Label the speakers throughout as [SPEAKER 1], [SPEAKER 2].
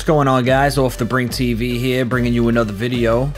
[SPEAKER 1] going on, guys? Off the Brink TV here, bringing you another video.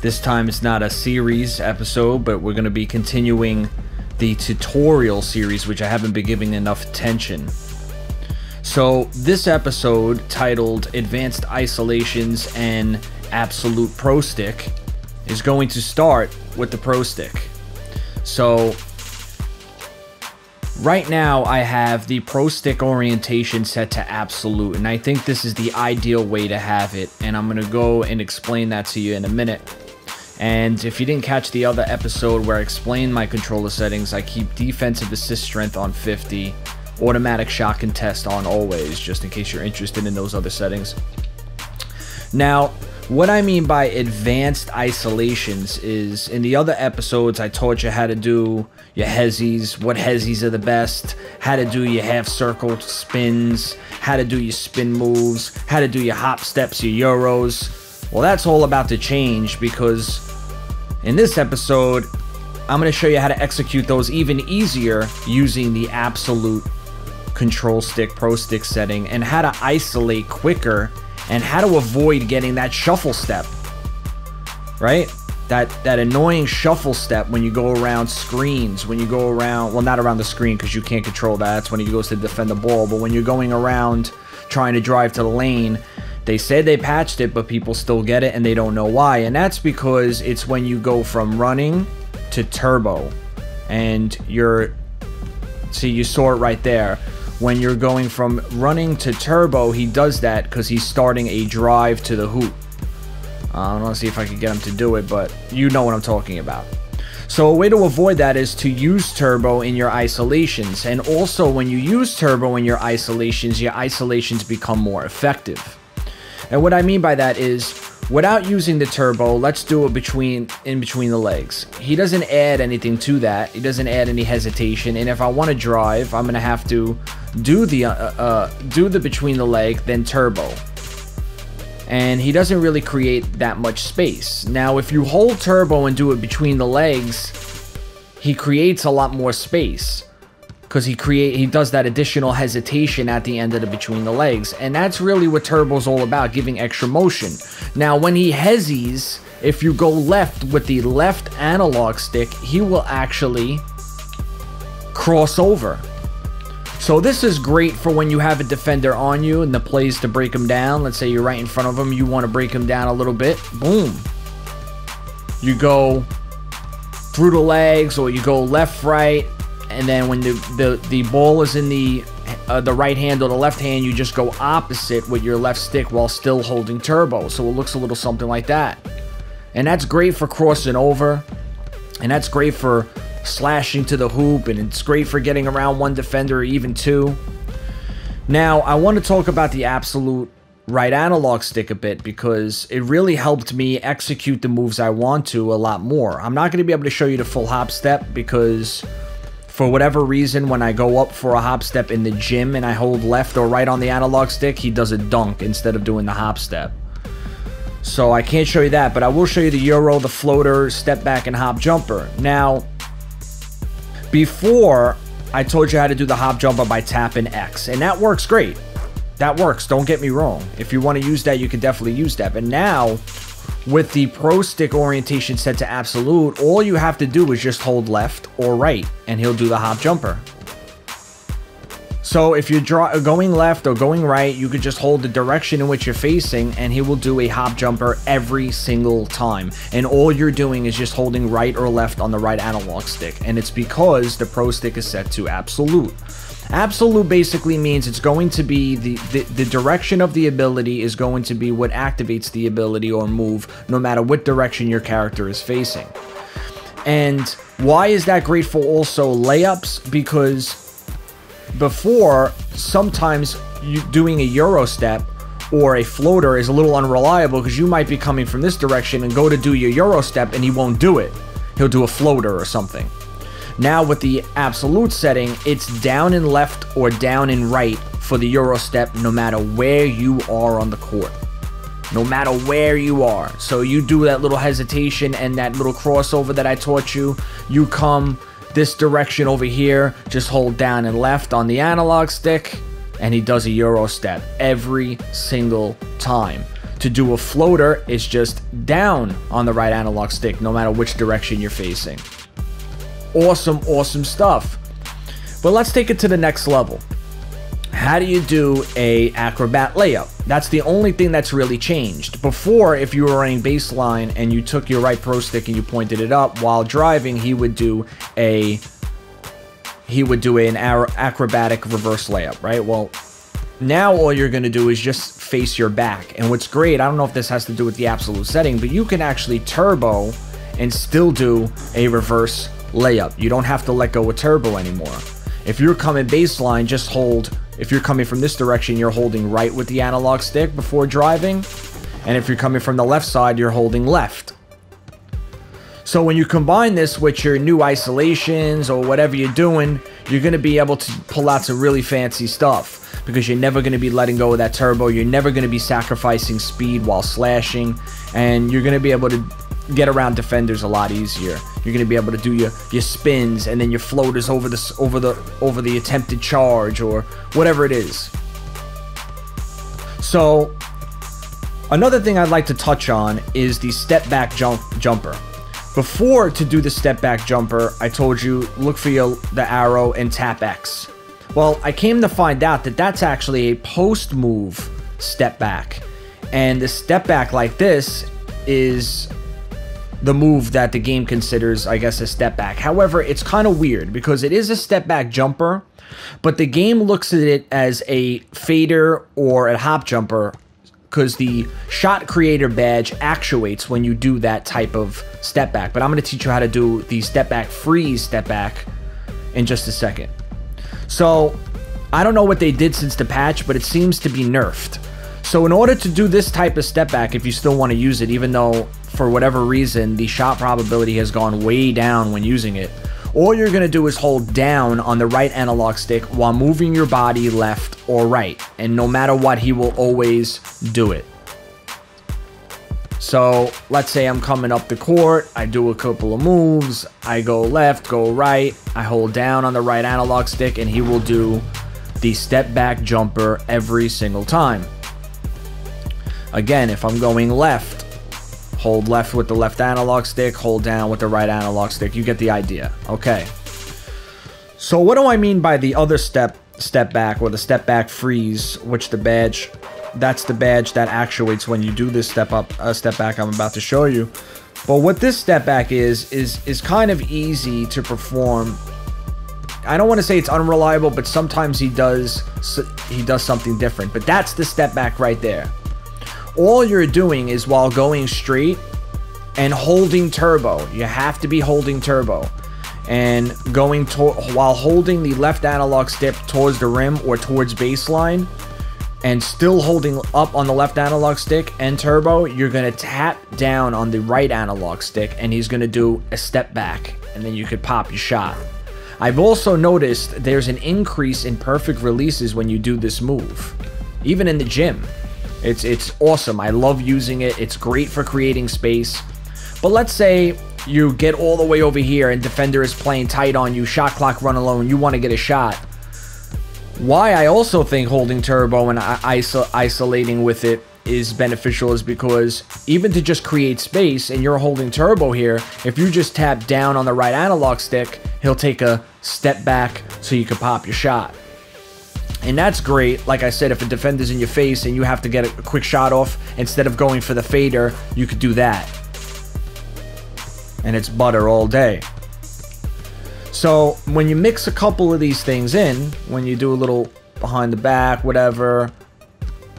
[SPEAKER 1] This time it's not a series episode, but we're going to be continuing the tutorial series, which I haven't been giving enough attention. So this episode, titled Advanced Isolations and Absolute Prostick, is going to start with the Prostick. So right now I have the Prostick orientation set to absolute, and I think this is the ideal way to have it, and I'm going to go and explain that to you in a minute. And if you didn't catch the other episode where I explained my controller settings, I keep defensive assist strength on 50, automatic shot contest on always, just in case you're interested in those other settings. Now, what I mean by advanced isolations is, in the other episodes I taught you how to do your hezzies, what hezzies are the best, how to do your half circle spins, how to do your spin moves, how to do your hop steps, your euros. Well, that's all about to change, because in this episode I'm going to show you how to execute those even easier using the absolute control stick pro stick setting, and how to isolate quicker, and how to avoid getting that shuffle step, right? That annoying shuffle step when you go around screens, when you go around, well, not around the screen because you can't control that, that's when he goes to defend the ball, but when you're going around trying to drive to the lane, they said they patched it, but people still get it and they don't know why. And that's because it's when you go from running to turbo, and see, you saw it right there. When you're going from running to turbo, he does that because he's starting a drive to the hoop. I don't know, see if I can get him to do it, but you know what I'm talking about. So a way to avoid that is to use turbo in your isolations. And also, when you use turbo in your isolations become more effective. And what I mean by that is, without using the turbo, let's do it in between the legs. He doesn't add anything to that. He doesn't add any hesitation. And if I want to drive, I'm going to have to do the between the leg, then turbo. And he doesn't really create that much space. Now, if you hold turbo and do it between the legs, he creates a lot more space, because he does that additional hesitation at the end of the between the legs, and that's really what turbo's all about, giving extra motion. Now, when he hezzies, if you go left with the left analog stick, he will actually cross over. So this is great for when you have a defender on you and the plays to break him down. Let's say you're right in front of him, you want to break him down a little bit, boom, you go through the legs, or you go left, right, and then when the ball is in the right hand or the left hand, you just go opposite with your left stick while still holding turbo. So it looks a little something like that. And that's great for crossing over, and that's great for slashing to the hoop, and it's great for getting around one defender or even two. Now, I want to talk about the absolute right analog stick a bit, because it really helped me execute the moves I want to a lot more. I'm not going to be able to show you the full hop step, because for whatever reason, when I go up for a hop step in the gym and I hold left or right on the analog stick, he does a dunk instead of doing the hop step. So I can't show you that, but I will show you the euro, the floater, step back, and hop jumper. Now, before, I told you how to do the hop jumper by tapping X, and that works great. That works, don't get me wrong. If you want to use that, you can definitely use that. But now, with the pro stick orientation set to absolute, all you have to do is just hold left or right, and he'll do the hop jumper. So if you're going left or going right, you could just hold the direction in which you're facing, and he will do a hop jumper every single time. And all you're doing is just holding right or left on the right analog stick, and it's because the pro stick is set to absolute. Absolute basically means it's going to be the direction of the ability is going to be what activates the ability or move, no matter what direction your character is facing. And why is that great for also layups? Because before, sometimes doing a euro step or a floater is a little unreliable, because you might be coming from this direction and go to do your euro step and he won't do it. He'll do a floater or something. Now with the absolute setting, it's down and left or down and right for the euro step, no matter where you are on the court. No matter where you are. So you do that little hesitation and that little crossover that I taught you. You come this direction over here, just hold down and left on the analog stick, and he does a Euro step every single time. To do a floater, it's just down on the right analog stick, no matter which direction you're facing. Awesome, awesome stuff. But let's take it to the next level. How do you do a acrobat layup? That's the only thing that's really changed. Before, if you were running baseline and you took your right pro stick and you pointed it up while driving, he would do an acrobatic reverse layup, right? Well, now all you're going to do is just face your back. And what's great, I don't know if this has to do with the absolute setting, but you can actually turbo and still do a reverse layup. You don't have to let go of turbo anymore. If you're coming baseline, just hold. If you're coming from this direction, you're holding right with the analog stick before driving. And if you're coming from the left side, you're holding left. So when you combine this with your new isolations or whatever you're doing, you're going to be able to pull out some really fancy stuff. Because you're never going to be letting go of that turbo. You're never going to be sacrificing speed while slashing. And you're going to be able to get around defenders a lot easier. You're going to be able to do your spins and then your floaters over the attempted charge or whatever it is. So another thing I'd like to touch on is the step back jumper. Before, to do the step back jumper, I told you look for the arrow and tap X. Well, I came to find out that that's actually a post move step back. And the step back like this is the move that the game considers, I guess, a step back. However, it's kind of weird because it is a step back jumper, but the game looks at it as a fader or a hop jumper because the shot creator badge actuates when you do that type of step back. But I'm going to teach you how to do the step back freeze step back in just a second. So, I don't know what they did since the patch, but it seems to be nerfed. So in order to do this type of step back, if you still want to use it, even though for whatever reason the shot probability has gone way down when using it, all you're going to do is hold down on the right analog stick while moving your body left or right. And no matter what, he will always do it. So let's say I'm coming up the court, I do a couple of moves, I go left, go right, I hold down on the right analog stick, and he will do the step back jumper every single time. Again, if I'm going left, hold left with the left analog stick, hold down with the right analog stick. You get the idea. Okay. So what do I mean by the other step back or the step back freeze, which the badge, that's the badge that actuates when you do this step back I'm about to show you. But what this step back is kind of easy to perform. I don't want to say it's unreliable, but sometimes he does something different. But that's the step back right there. All you're doing is while going straight and holding turbo. You have to be holding turbo. And going while holding the left analog stick towards the rim or towards baseline, and still holding up on the left analog stick and turbo, you're going to tap down on the right analog stick, and he's going to do a step back, and then you could pop your shot. I've also noticed there's an increase in perfect releases when you do this move, even in the gym. It's awesome. I love using it. It's great for creating space. But let's say you get all the way over here and defender is playing tight on you, shot clock run alone, you want to get a shot. Why I also think holding turbo and isolating with it is beneficial is because even to just create space and you're holding turbo here, if you just tap down on the right analog stick, he'll take a step back so you can pop your shot. And that's great. Like I said, if a defender's in your face and you have to get a quick shot off, instead of going for the fader, you could do that. And it's butter all day. So when you mix a couple of these things in, when you do a little behind the back, whatever,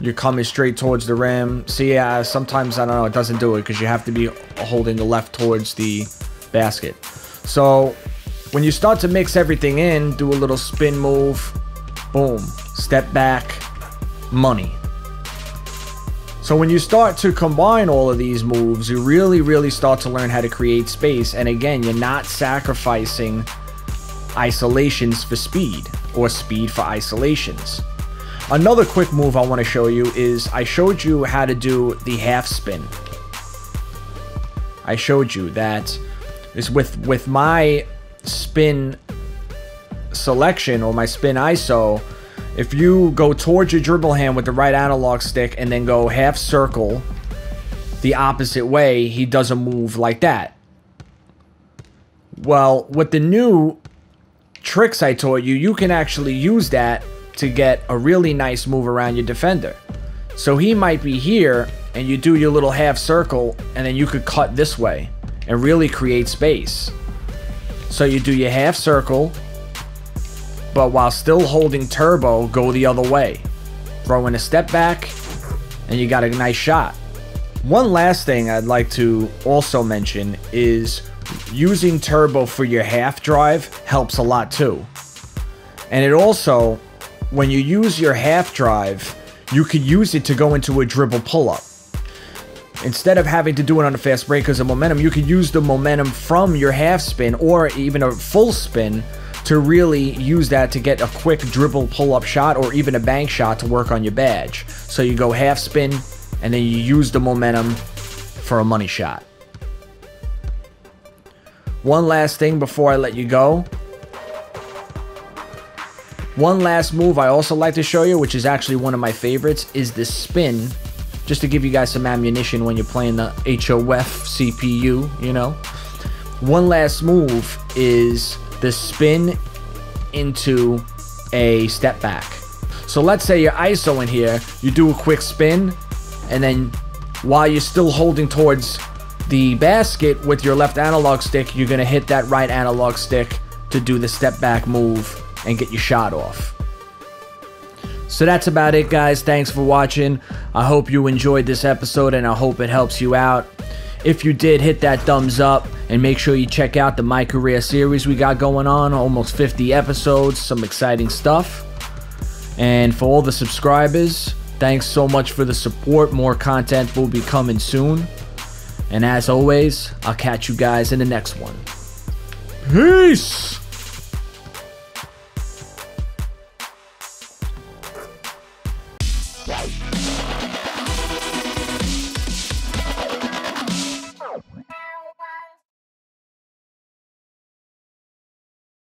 [SPEAKER 1] you're coming straight towards the rim. See, sometimes, I don't know, it doesn't do it because you have to be holding the left towards the basket. So when you start to mix everything in, do a little spin move, boom, step back, money. So when you start to combine all of these moves, you really start to learn how to create space. And again, you're not sacrificing isolations for speed or speed for isolations. Another quick move I want to show you is I showed you how to do the half spin. I showed you that is with my spin selection or my spin ISO, if you go towards your dribble hand with the right analog stick and then go half circle the opposite way, he doesn't move like that. Well, with the new tricks I taught you, you can actually use that to get a really nice move around your defender. So he might be here, and you do your little half circle, and then you could cut this way and really create space. So you do your half circle, but while still holding turbo, go the other way. Throw in a step back, and you got a nice shot. One last thing I'd like to also mention is using turbo for your half drive helps a lot too. And it also, when you use your half drive, you could use it to go into a dribble pull-up. Instead of having to do it on a fast break because of momentum, you could use the momentum from your half spin or even a full spin to really use that to get a quick dribble pull-up shot or even a bank shot to work on your badge. So you go half spin and then you use the momentum for a money shot. One last thing before I let you go. One last move I also like to show you, which is actually one of my favorites, is the spin. Just to give you guys some ammunition when you're playing the HOF CPU, you know. One last move is the spin into a step back. So let's say you're ISO in here, you do a quick spin, and then while you're still holding towards the basket with your left analog stick, you're going to hit that right analog stick to do the step back move and get your shot off. So that's about it, guys. Thanks for watching. I hope you enjoyed this episode and I hope it helps you out. If you did, hit that thumbs up and make sure you check out the My Career series we got going on. Almost 50 episodes, some exciting stuff. And for all the subscribers, thanks so much for the support. More content will be coming soon. And as always, I'll catch you guys in the next one. Peace!